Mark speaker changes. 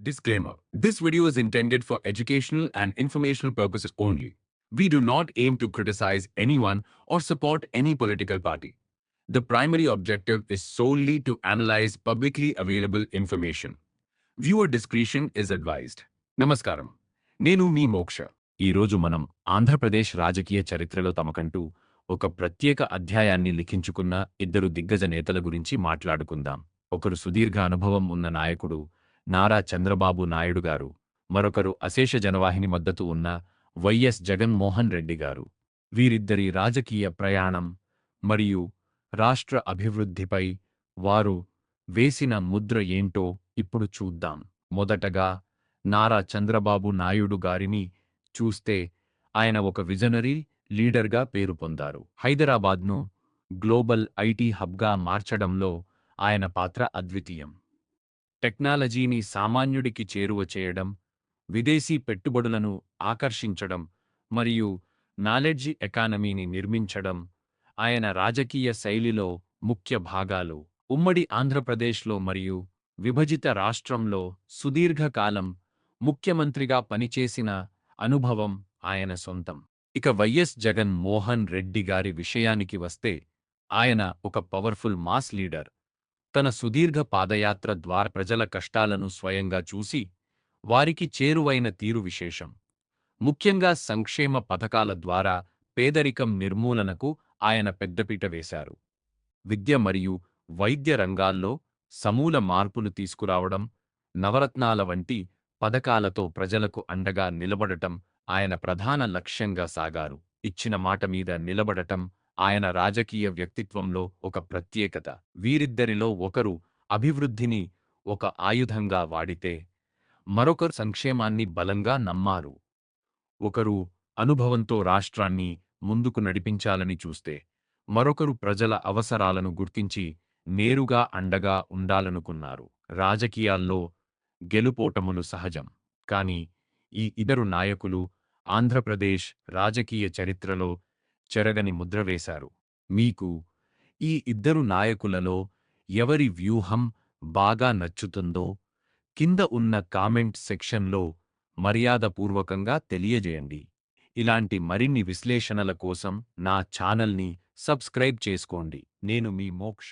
Speaker 1: Disclaimer. This video is intended for educational and informational purposes only. We do not aim to criticize anyone or support any political party. The primary objective is solely to analyze publicly available information. Viewer discretion is advised. Namaskaram. Nenu మీ మోక్ష.
Speaker 2: ఈరోజు మనం ఆంధ్రప్రదేశ్ రాజకీయ చరిత్రలో తమకంటూ ఒక ప్రత్యేక అధ్యాయాన్ని లిఖించుకున్న ఇద్దరు దిగ్గజ నేతల గురించి మాట్లాడుకుందాం. ఒకరు సుదీర్ఘ అనుభవం ఉన్న నాయకుడు నారా చంద్రబాబు నాయుడు గారు, మరొకరు అశేష జనవాహిని మద్దతు ఉన్న వైఎస్ జగన్మోహన్ రెడ్డి గారు. వీరిద్దరి రాజకీయ ప్రయాణం మరియు రాష్ట్ర అభివృద్ధిపై వారు వేసిన ముద్ర ఏంటో ఇప్పుడు చూద్దాం. మొదటగా నారా చంద్రబాబు నాయుడు గారిని చూస్తే ఆయన ఒక విజనరీ లీడర్గా పేరు పొందారు. హైదరాబాద్ను గ్లోబల్ ఐటీ హబ్గా మార్చడంలో ఆయన పాత్ర అద్వితీయం. టెక్నాలజీని సామాన్యుడికి చేరువ చేయడం, విదేశీ పెట్టుబడులను ఆకర్షించడం మరియు నాలెడ్జి ఎకానమీని నిర్మించడం ఆయన రాజకీయ శైలిలో ముఖ్య భాగాలు. ఉమ్మడి ఆంధ్రప్రదేశ్లో మరియు విభజిత రాష్ట్రంలో సుదీర్ఘకాలం ముఖ్యమంత్రిగా పనిచేసిన అనుభవం ఆయన సొంతం. ఇక వైఎస్ జగన్ మోహన్ రెడ్డి గారి విషయానికి వస్తే ఆయన ఒక పవర్ఫుల్ మాస్ లీడర్. తన సుదీర్ఘ పాదయాత్ర ద్వారా ప్రజల కష్టాలను స్వయంగా చూసి వారికి చేరువైన తీరు విశేషం. ముఖ్యంగా సంక్షేమ పథకాల ద్వారా పేదరికం నిర్మూలనకు ఆయన పెద్దపీట వేశారు. విద్య మరియు వైద్య రంగాల్లో సమూల మార్పులు తీసుకురావడం, నవరత్నాల వంటి పథకాలతో ప్రజలకు అండగా నిలబడటం ఆయన ప్రధాన లక్ష్యంగా సాగారు. ఇచ్చిన మాట మీద నిలబడటం ఆయన రాజకీయ వ్యక్తిత్వంలో ఒక ప్రత్యేకత. వీరిద్దరిలో ఒకరు అభివృద్ధిని ఒక ఆయుధంగా వాడితే మరొకరు సంక్షేమాన్ని బలంగా నమ్మారు. ఒకరు అనుభవంతో రాష్ట్రాన్ని ముందుకు నడిపించాలని చూస్తే మరొకరు ప్రజల అవసరాలను గుర్తించి నేరుగా అండగా ఉండాలనుకున్నారు. రాజకీయాల్లో గెలుపోటములు సహజం, కానీ ఈ ఇద్దరు నాయకులు ఆంధ్రప్రదేశ్ రాజకీయ చరిత్రలో చెరగని ముద్ర వేశారు. మీకు ఈ ఇద్దరు నాయకులలో ఎవరి వ్యూహం బాగా నచ్చుతుందో కింద ఉన్న కామెంట్ సెక్షన్లో మర్యాదపూర్వకంగా తెలియజేయండి. ఇలాంటి మరిన్ని విశ్లేషణల కోసం నా ఛానల్ని సబ్స్క్రైబ్ చేసుకోండి. నేను మీ మోక్ష.